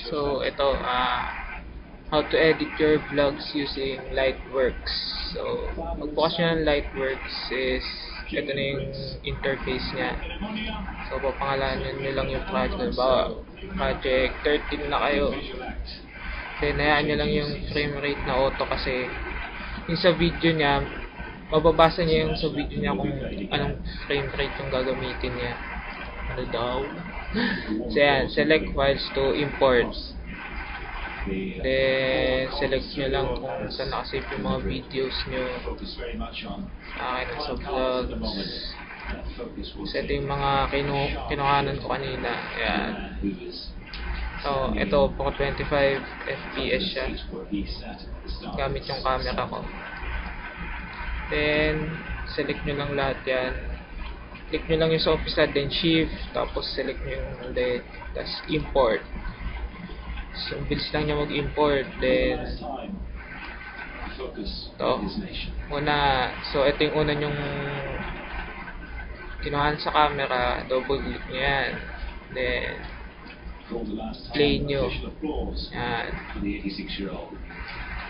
So ito, how to edit your vlogs using Lightworks. So magbukas nyo ng Lightworks is ito na yung interface niya. So papangalanan nyo lang yung project. Halimbawa, project 13 na kayo. Then hayaan nyo lang yung frame rate na auto kasi yung sa video niya, mababasa niya yung sa video niya kung anong frame rate yung gagamitin niya. Ano daw? So yan, select files to import. Then select nyo lang kung saan nakasave yung mga videos nyo. Akin sa vlogs. So ito yung mga kinuhanan ko kanina. Yan. So ito, po 25 FPS siya. Gamit yung camera ko. Then select nyo lang lahat yan. Click nyo lang yung sa umpisa, then shift, tapos select nyo yung ulit, tapos import. So bilis lang nyo mag-import. Then ito una, so ito yung una yung kinuhaan sa camera, double click nyo yan, then play nyo yan.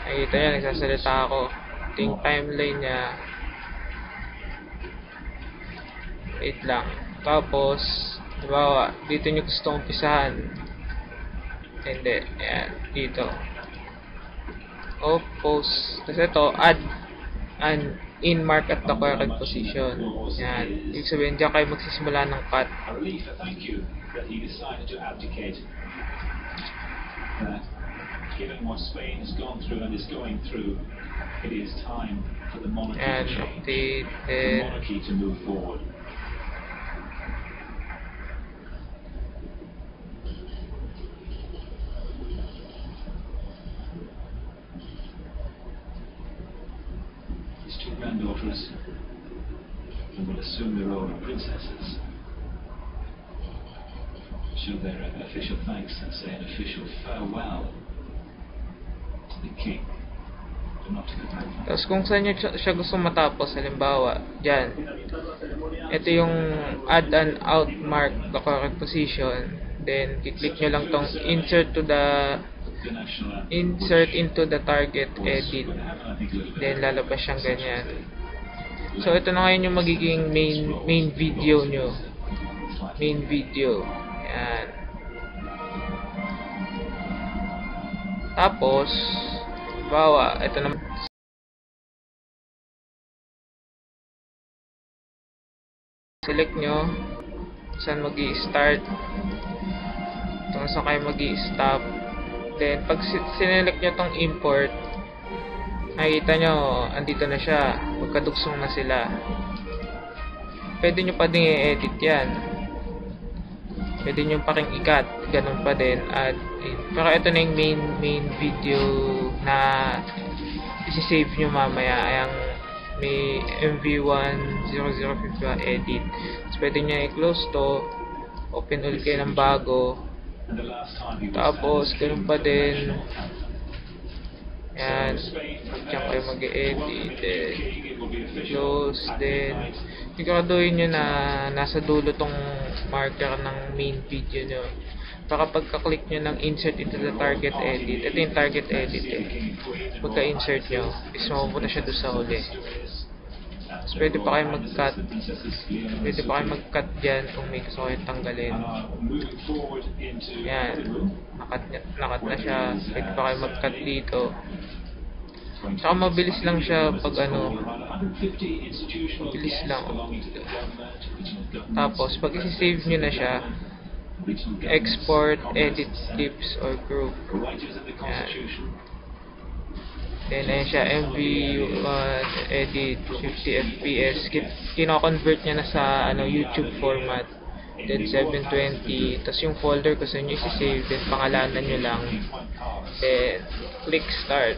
Nakikita yan, nagsasalita ako. Ito yung timeline nya. Wait lang. Tapos diba, dito nyo gusto umpisahan. Hindi, ayan, dito post. Tapos ito, add an in mark at the correct position. Yan, ibig sabihin dyan kayo magsisimula ng cut. Given what Spain has gone through and is going through, it is time for the monarchy to change, the monarchy to move forward. His two granddaughters who will assume the role of princesses show their official thanks and say an official farewell to the king. Tapos kung saan nyo siya gusto matapos, halimbawa, dyan, ito yung add an out mark the correct position, then click nyo lang tong insert into the target edit, then lalabas siyang ganyan. So ito na ngayon yung magiging main video nyo, main video. Yan. Tapos bawa, ito naman select nyo saan magi-start, kung saan kayo magi-stop. Then pag sinelect nyo tong import, nakikita nyo andito na siya, magkadugsong na sila. Pwede nyo pa din i-edit yan, pwede nyo pa rin i-cut, ganun pa din. At pero ito na yung main video na isi-save nyo mamaya. Ayang may MV10050 edit. So pwede nyo i-close to, open ulit kayo ng bago, tapos ganun pa din. Yan, diyan kayo mag-edit, close, then siguraduhin nyo na nasa dulo tong marker ng main video nyo. Para pagka-click nyo ng insert into the target edit, ito yung target edit pagka-insert nyo is mapupunta siya doon sa huli. So pwede pa kayo mag-cut dyan kung may gusto kayong tanggalin. Yan, nakat na siya. Pwede pa kayo mag-cut dito. Saka mabilis lang siya pag mabilis lang. Tapos pag isi-save nyo na siya, export, edit clips or group. Yan. Then ayan siya, MV1 edit 50 fps. Kino-convert niya na sa YouTube format. Then 720. Tapos yung folder ko sa inyo isi-save, then pangalanan nyo lang. Then click start.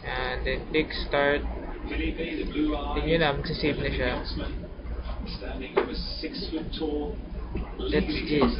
And then click start. Then yun na, magsisave na siya. That's it.